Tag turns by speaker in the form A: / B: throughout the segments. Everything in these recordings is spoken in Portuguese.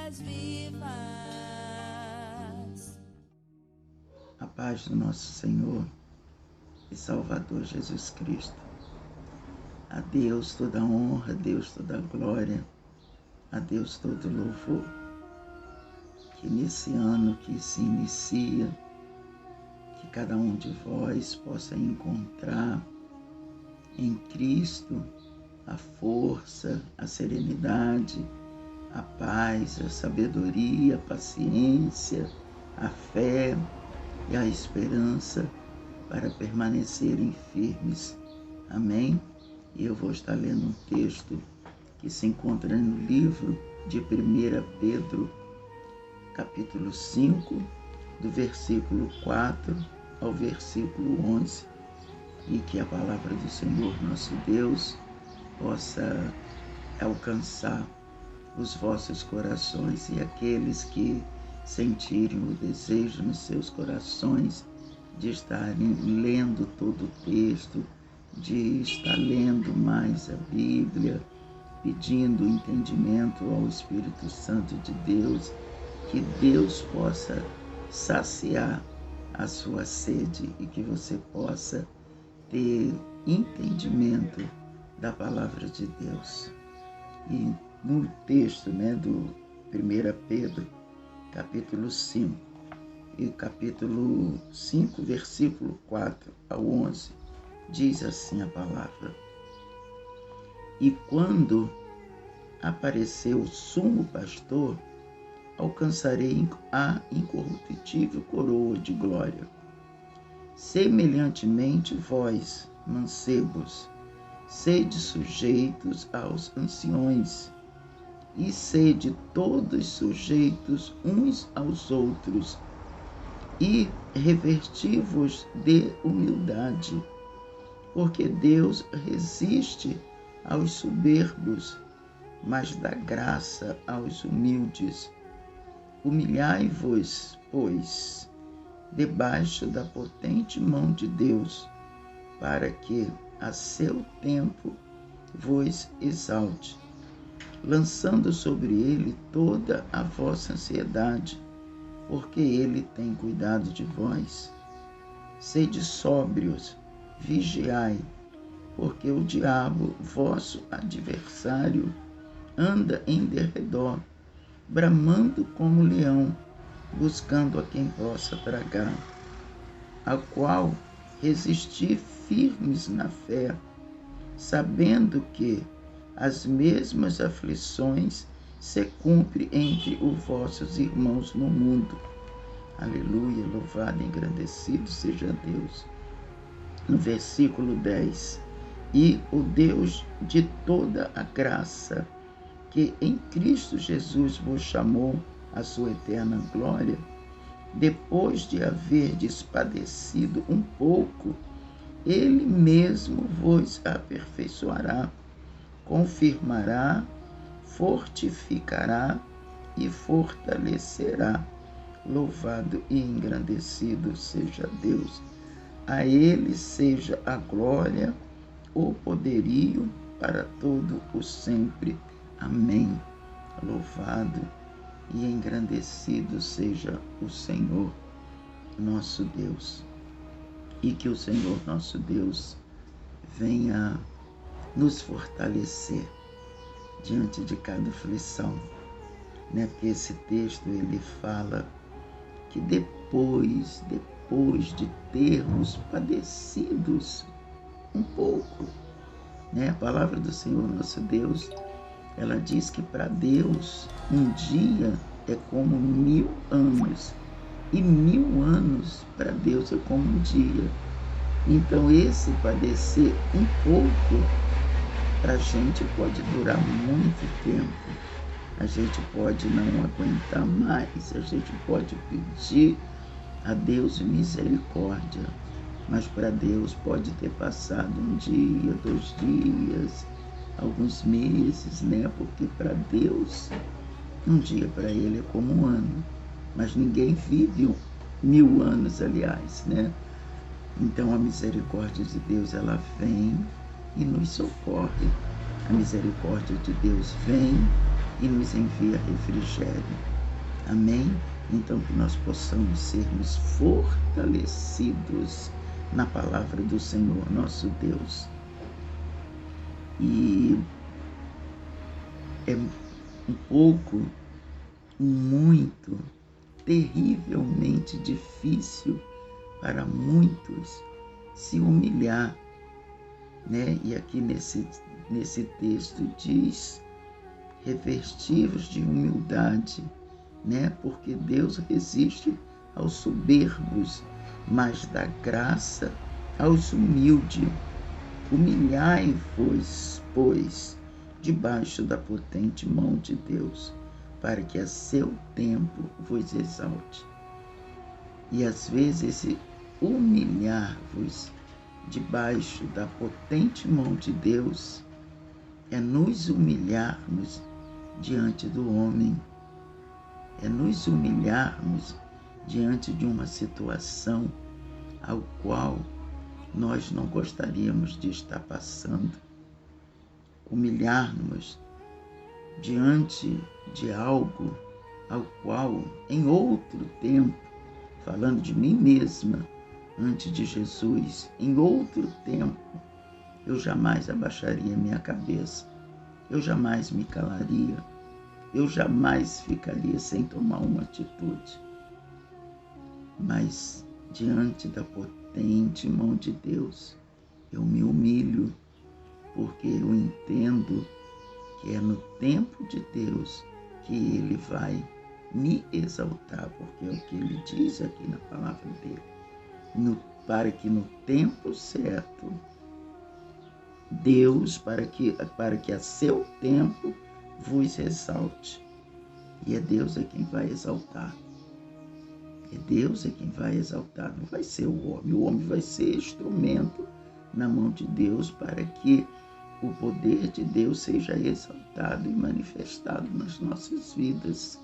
A: promessas vivas.
B: A paz do nosso Senhor e Salvador Jesus Cristo. A Deus toda honra, a Deus toda glória, a Deus todo louvor. Que nesse ano que se inicia, que cada um de vós possa encontrar em Cristo a força, a serenidade, a paz, a sabedoria, a paciência, a fé e a esperança para permanecerem firmes. Amém? E eu vou estar lendo um texto que se encontra no livro de 1 Pedro, capítulo 5, do versículo 4 ao versículo 11, e que a palavra do Senhor nosso Deus possa alcançar os vossos corações, e aqueles que sentirem o desejo nos seus corações de estarem lendo todo o texto, de estar lendo mais a Bíblia, pedindo entendimento ao Espírito Santo de Deus, que Deus possa saciar a sua sede e que você possa ter entendimento da palavra de Deus. E no texto do 1 Pedro, capítulo 5, e capítulo 5, versículo 4 ao 11, diz assim a palavra: E quando aparecer o sumo pastor, alcançarei a incorruptível coroa de glória. Semelhantemente, vós, mancebos, sede sujeitos aos anciões, e sede todos sujeitos uns aos outros, e revesti-vos de humildade, porque Deus resiste aos soberbos, mas dá graça aos humildes. Humilhai-vos, pois, debaixo da potente mão de Deus, para que, a seu tempo, vos exalte, lançando sobre ele toda a vossa ansiedade, porque ele tem cuidado de vós. Sede sóbrios, vigiai, porque o diabo, vosso adversário, anda em derredor, bramando como leão, buscando a quem possa tragar, a qual resistir firmes na fé, sabendo que as mesmas aflições se cumprem entre os vossos irmãos no mundo. Aleluia, louvado e engrandecido seja Deus. No versículo 10, e o Deus de toda a graça, que em Cristo Jesus vos chamou à sua eterna glória, depois de haverdes padecido um pouco, Ele mesmo vos aperfeiçoará, confirmará, fortificará e fortalecerá. Louvado e engrandecido seja Deus. A Ele seja a glória, o poderio para todo o sempre. Amém. Louvado e engrandecido seja o Senhor nosso Deus. E que o Senhor nosso Deus venha nos fortalecer diante de cada aflição, Porque esse texto ele fala que depois de termos padecidos um pouco, A palavra do Senhor nosso Deus, ela diz que para Deus um dia é como 1000 anos, e 1000 anos para Deus é como um dia. Então esse padecer um pouco, para a gente pode durar muito tempo. A gente pode não aguentar mais, a gente pode pedir a Deus misericórdia, mas para Deus pode ter passado um dia, 2 dias, alguns meses, Porque para Deus, um dia para Ele é como um ano, mas ninguém vive 1000 anos, aliás, Então a misericórdia de Deus, ela vem e nos socorre. A misericórdia de Deus vem e nos envia refrigério. Amém? Então que nós possamos sermos fortalecidos na palavra do Senhor, nosso Deus. E é muito, terrivelmente difícil para muitos se humilhar, né? E aqui nesse texto diz, revestivos de humildade, né? Porque Deus resiste aos soberbos, mas dá graça aos humildes. Humilhai-vos, pois, debaixo da potente mão de Deus, para que a seu tempo vos exalte. E às vezes esse humilhar-vos debaixo da potente mão de Deus é nos humilharmos diante do homem, é nos humilharmos diante de uma situação ao qual nós não gostaríamos de estar passando. Humilhar-nos diante de algo ao qual, em outro tempo, falando de mim mesma, antes de Jesus, em outro tempo, eu jamais abaixaria minha cabeça, eu jamais me calaria, eu jamais ficaria sem tomar uma atitude. Mas, diante da potente mão de Deus, eu me humilho, porque eu entendo que é no tempo de Deus que Ele vai me exaltar, porque é o que Ele diz aqui na palavra dele, para que no tempo certo, Deus, para que a seu tempo vos exalte. E é Deus quem vai exaltar. É Deus quem vai exaltar, não vai ser o homem vai ser instrumento na mão de Deus para que o poder de Deus seja exaltado e manifestado nas nossas vidas.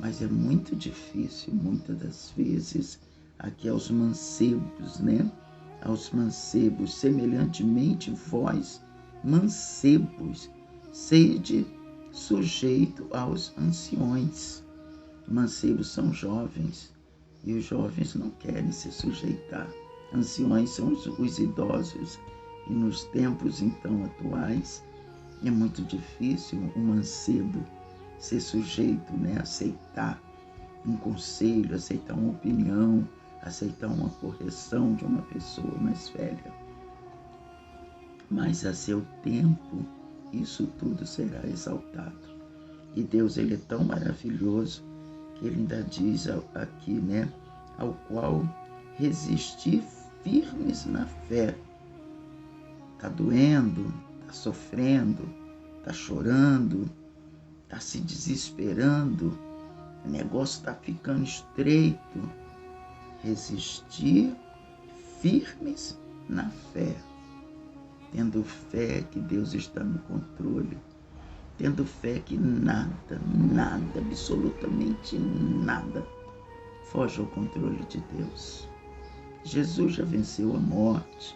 B: Mas é muito difícil, muitas das vezes, aqui aos mancebos, né? Aos mancebos, semelhantemente vós, mancebos, sede sujeito aos anciões. Mancebos são jovens, e os jovens não querem se sujeitar. Anciões são os idosos, e nos tempos então atuais é muito difícil um mancebo ser sujeito, né? Aceitar um conselho, aceitar uma opinião, aceitar uma correção de uma pessoa mais velha. Mas a seu tempo, isso tudo será exaltado. E Deus, Ele é tão maravilhoso que Ele ainda diz aqui, né? Ao qual resistir firmes na fé. Está doendo, está sofrendo, está chorando, está se desesperando, o negócio está ficando estreito. Resistir firmes na fé, tendo fé que Deus está no controle, tendo fé que nada, absolutamente nada, foge ao controle de Deus. Jesus já venceu a morte.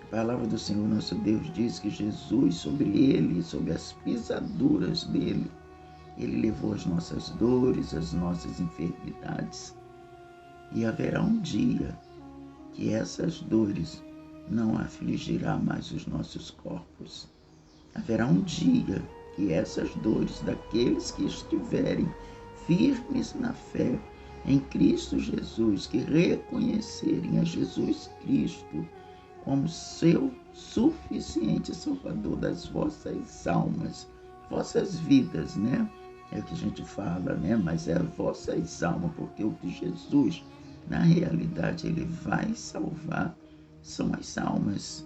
B: A palavra do Senhor nosso Deus diz que Jesus, sobre ele, sobre as pisaduras dele, ele levou as nossas dores, as nossas enfermidades. E haverá um dia que essas dores não afligirá mais os nossos corpos. Haverá um dia que essas dores daqueles que estiverem firmes na fé em Cristo Jesus, que reconhecerem a Jesus Cristo como seu suficiente Salvador das vossas almas, vossas vidas, né? É o que a gente fala, né? Mas é vossas almas, porque o que Jesus, na realidade, ele vai salvar são as almas,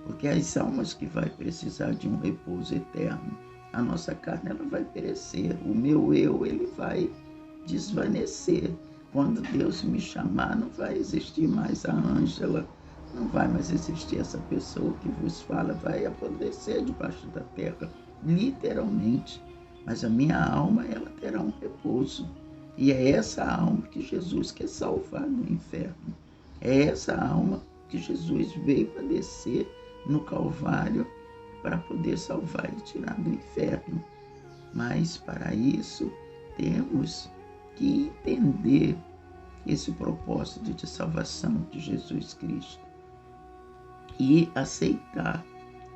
B: porque as almas que vai precisar de um repouso eterno. A nossa carne, ela vai perecer, o meu eu, ele vai desvanecer. Quando Deus me chamar, não vai existir mais a Ângela, não vai mais existir essa pessoa que vos fala, vai apodrecer debaixo da terra, literalmente. Mas a minha alma, ela terá um repouso. E é essa alma que Jesus quer salvar no inferno. É essa alma que Jesus veio padecer no Calvário para poder salvar e tirar do inferno. Mas para isso temos que entender esse propósito de salvação de Jesus Cristo e aceitar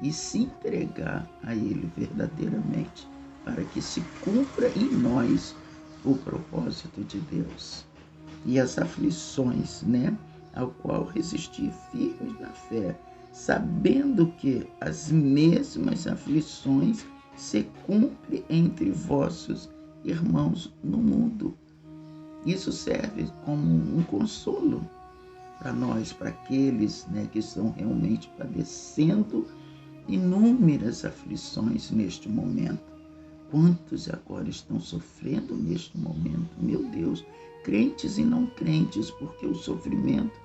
B: e se entregar a Ele verdadeiramente, para que se cumpra em nós o propósito de Deus. E as aflições, ao qual resistir firmes na fé, sabendo que as mesmas aflições se cumprem entre vossos irmãos no mundo. Isso serve como um consolo para nós, para aqueles que estão realmente padecendo inúmeras aflições neste momento. Quantos agora estão sofrendo neste momento? Meu Deus, crentes e não crentes, porque o sofrimento,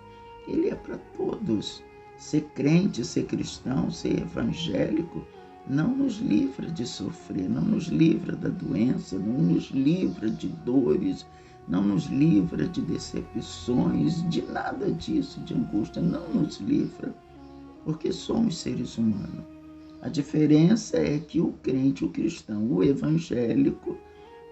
B: ele é para todos. Ser crente, ser cristão, ser evangélico, não nos livra de sofrer, não nos livra da doença, não nos livra de dores, não nos livra de decepções, de nada disso, de angústia, não nos livra, porque somos seres humanos. A diferença é que o crente, o cristão, o evangélico,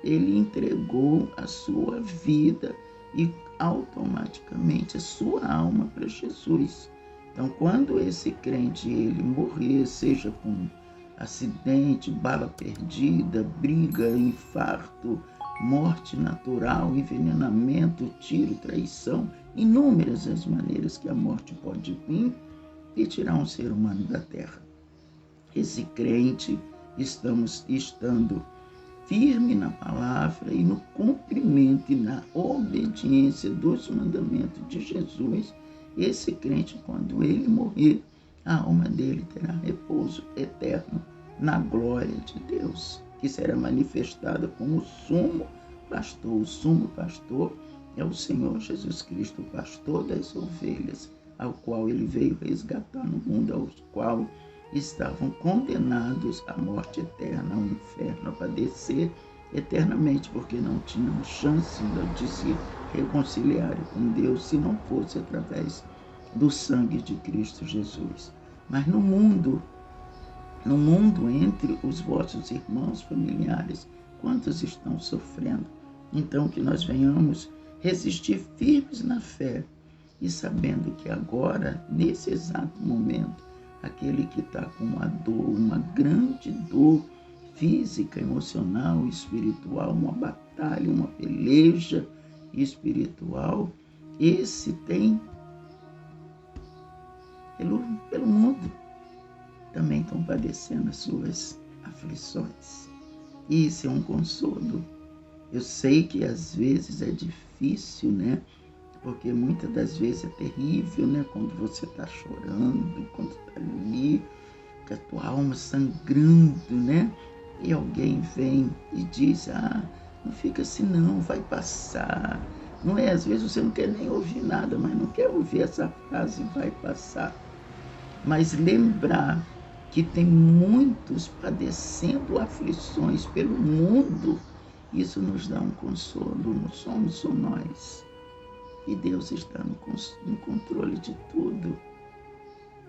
B: ele entregou a sua vida e automaticamente a sua alma para Jesus. Então, quando esse crente ele morrer, seja com acidente, bala perdida, briga, infarto, morte natural, envenenamento, tiro, traição, inúmeras as maneiras que a morte pode vir e tirar um ser humano da terra. Esse crente, estando firme na palavra e no cumprimento e na obediência dos mandamentos de Jesus, esse crente, quando ele morrer, a alma dele terá repouso eterno na glória de Deus, que será manifestada como o sumo pastor. O sumo pastor é o Senhor Jesus Cristo, o pastor das ovelhas, ao qual ele veio resgatar no mundo, ao qual estavam condenados à morte eterna, ao inferno, a padecer eternamente, porque não tinham chance de se reconciliar com Deus se não fosse através do sangue de Cristo Jesus. Mas no mundo entre os vossos irmãos familiares, quantos estão sofrendo? Então que nós venhamos resistir firmes na fé e sabendo que agora, nesse exato momento, aquele que está com uma dor, uma grande dor física, emocional, espiritual, uma batalha, uma peleja espiritual, esse tem pelo mundo também estão padecendo as suas aflições. Isso é um consolo. Eu sei que às vezes é difícil, porque muitas das vezes é terrível, quando você está chorando, quando está ali, com a tua alma sangrando, e alguém vem e diz, não fica assim não, vai passar. Não é, às vezes você não quer nem ouvir nada, mas não quer ouvir essa frase, vai passar. Mas lembrar que tem muitos padecendo aflições pelo mundo, isso nos dá um consolo, não somos só nós. E Deus está no controle de tudo.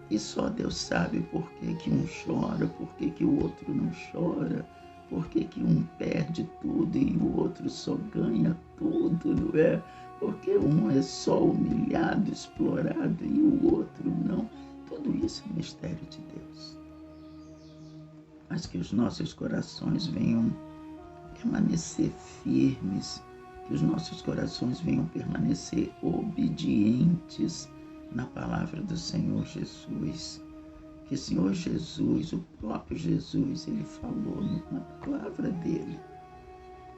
B: E só Deus sabe por que um chora, por que o outro não chora, por que um perde tudo e o outro só ganha tudo, não é? Porque um é só humilhado, explorado e o outro não. Tudo isso é mistério de Deus. Mas que os nossos corações venham permanecer firmes, que os nossos corações venham permanecer obedientes na palavra do Senhor Jesus. Que o Senhor Jesus, o próprio Jesus, ele falou na palavra dele,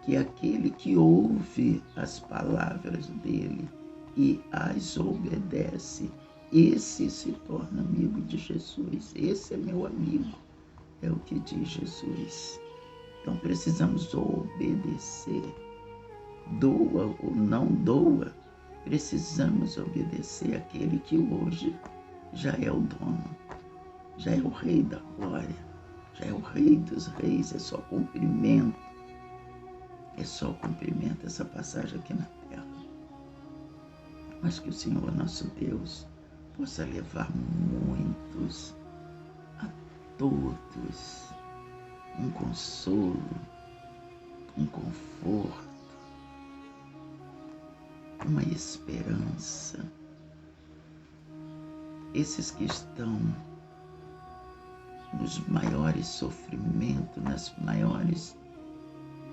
B: que aquele que ouve as palavras dele e as obedece, esse se torna amigo de Jesus. Esse é meu amigo, é o que diz Jesus. Então precisamos obedecer. Doa ou não doa, precisamos obedecer àquele que hoje já é o dono, já é o Rei da glória, já é o Rei dos reis. É só cumprimento essa passagem aqui na terra. Mas que o Senhor nosso Deus possa levar muitos, a todos, um consolo, um conforto, uma esperança. Esses que estão nos maiores sofrimentos, nas maiores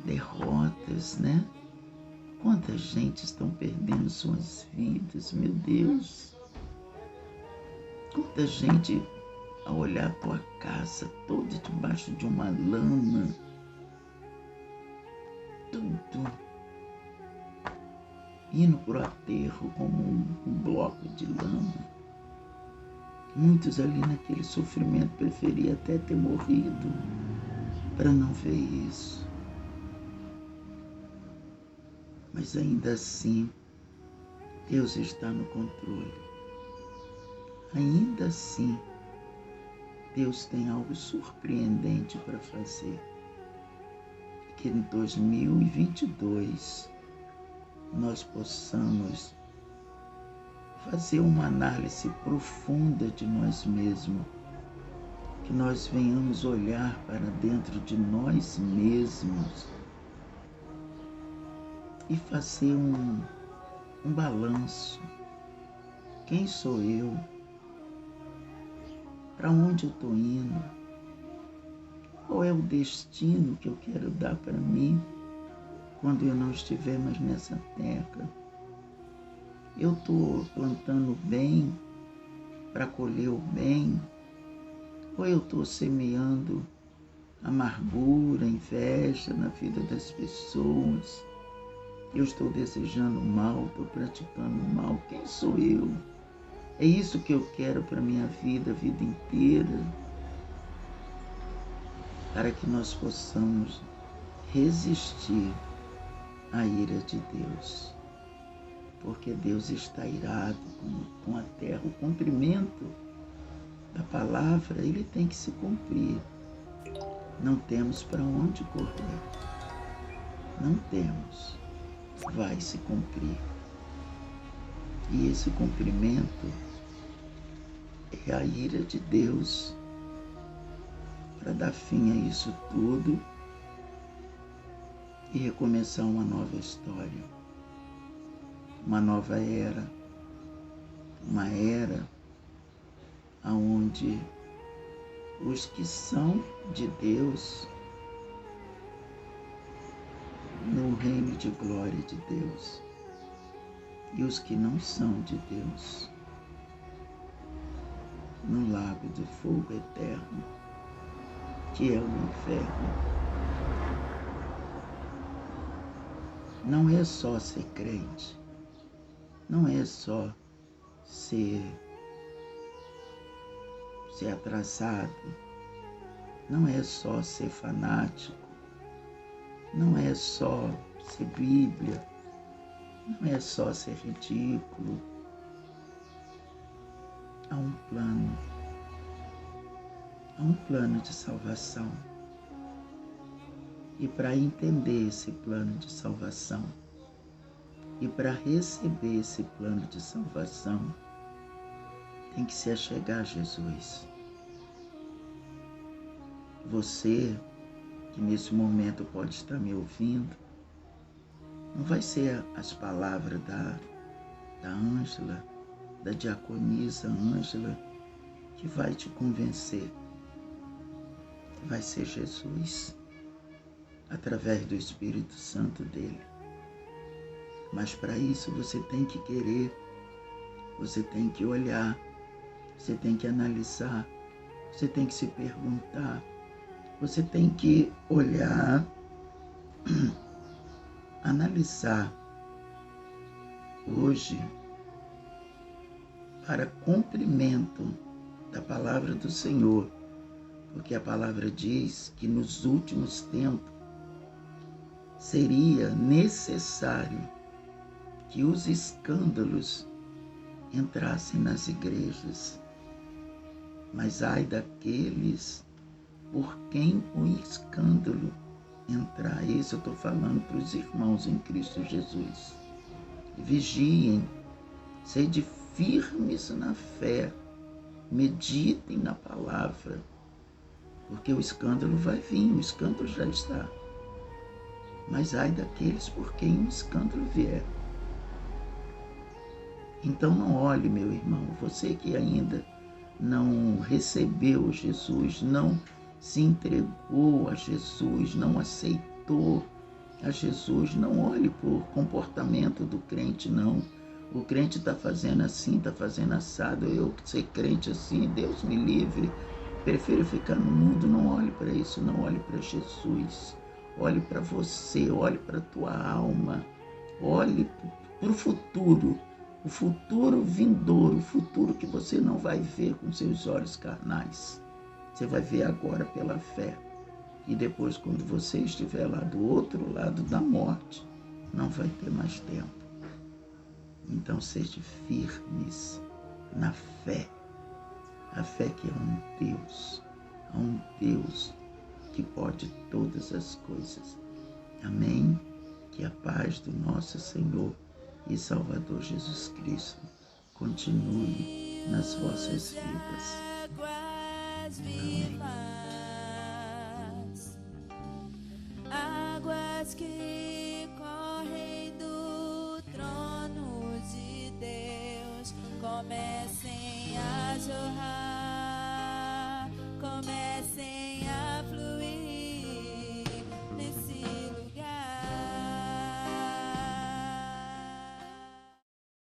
B: derrotas, né? Quanta gente estão perdendo suas vidas, meu Deus. Quanta gente a olhar a tua casa toda debaixo de uma lama. Tudo indo para o aterro como um bloco de lama. Muitos ali naquele sofrimento preferiam até ter morrido para não ver isso. Mas ainda assim, Deus está no controle. Ainda assim, Deus tem algo surpreendente para fazer. Que em 2022 nós possamos fazer uma análise profunda de nós mesmos, que nós venhamos olhar para dentro de nós mesmos e fazer um balanço. Quem sou eu? Para onde eu estou indo? Qual é o destino que eu quero dar para mim quando eu não estiver mais nessa terra? Eu estou plantando bem para colher o bem? Ou eu estou semeando amargura, inveja na vida das pessoas? Eu estou desejando mal, estou praticando mal. Quem sou eu? É isso que eu quero para a minha vida, a vida inteira? Para que nós possamos resistir à ira de Deus. Porque Deus está irado com a terra. O cumprimento da palavra, ele tem que se cumprir. Não temos para onde correr. Não temos. Vai se cumprir. E esse cumprimento é a ira de Deus para dar fim a isso tudo e recomeçar uma nova história. Uma nova era, uma era onde os que são de Deus, no reino de glória de Deus, e os que não são de Deus, no lago de fogo eterno, que é o inferno. Não é só ser crente, não é só ser atrasado, não é só ser fanático, não é só ser Bíblia, não é só ser ridículo. Há um plano de salvação. E para entender esse plano de salvação, e para receber esse plano de salvação, tem que se achegar a Jesus. Você, que nesse momento pode estar me ouvindo, não vai ser as palavras da Ângela, da diaconisa Ângela, que vai te convencer. Vai ser Jesus, através do Espírito Santo dele. Mas para isso você tem que querer, você tem que olhar, você tem que analisar, você tem que se perguntar, você tem que olhar, analisar hoje para cumprimento da palavra do Senhor, porque a palavra diz que nos últimos tempos seria necessário que os escândalos entrassem nas igrejas. Mas ai daqueles por quem o escândalo entrar. Isso eu estou falando para os irmãos em Cristo Jesus. Vigiem, sede firmes na fé, meditem na palavra, porque o escândalo vai vir, o escândalo já está. mas ai daqueles por quem um escândalo vier. Então não olhe, meu irmão, você que ainda não recebeu Jesus, não se entregou a Jesus, não aceitou a Jesus, não olhe por comportamento do crente, não. O crente está fazendo assim, está fazendo assado, eu ser crente assim, Deus me livre, prefiro ficar no mundo. Não olhe para isso, não olhe para Jesus. Olhe para você, olhe para a tua alma, olhe para o futuro vindouro, o futuro que você não vai ver com seus olhos carnais. Você vai ver agora pela fé. E depois, quando você estiver lá do outro lado da morte, não vai ter mais tempo. Então, seja firmes na fé. A fé que há um Deus que pode todas as coisas. Amém? Que a paz do nosso Senhor e Salvador Jesus Cristo continue nas vossas vidas. Amém.
A: Águas que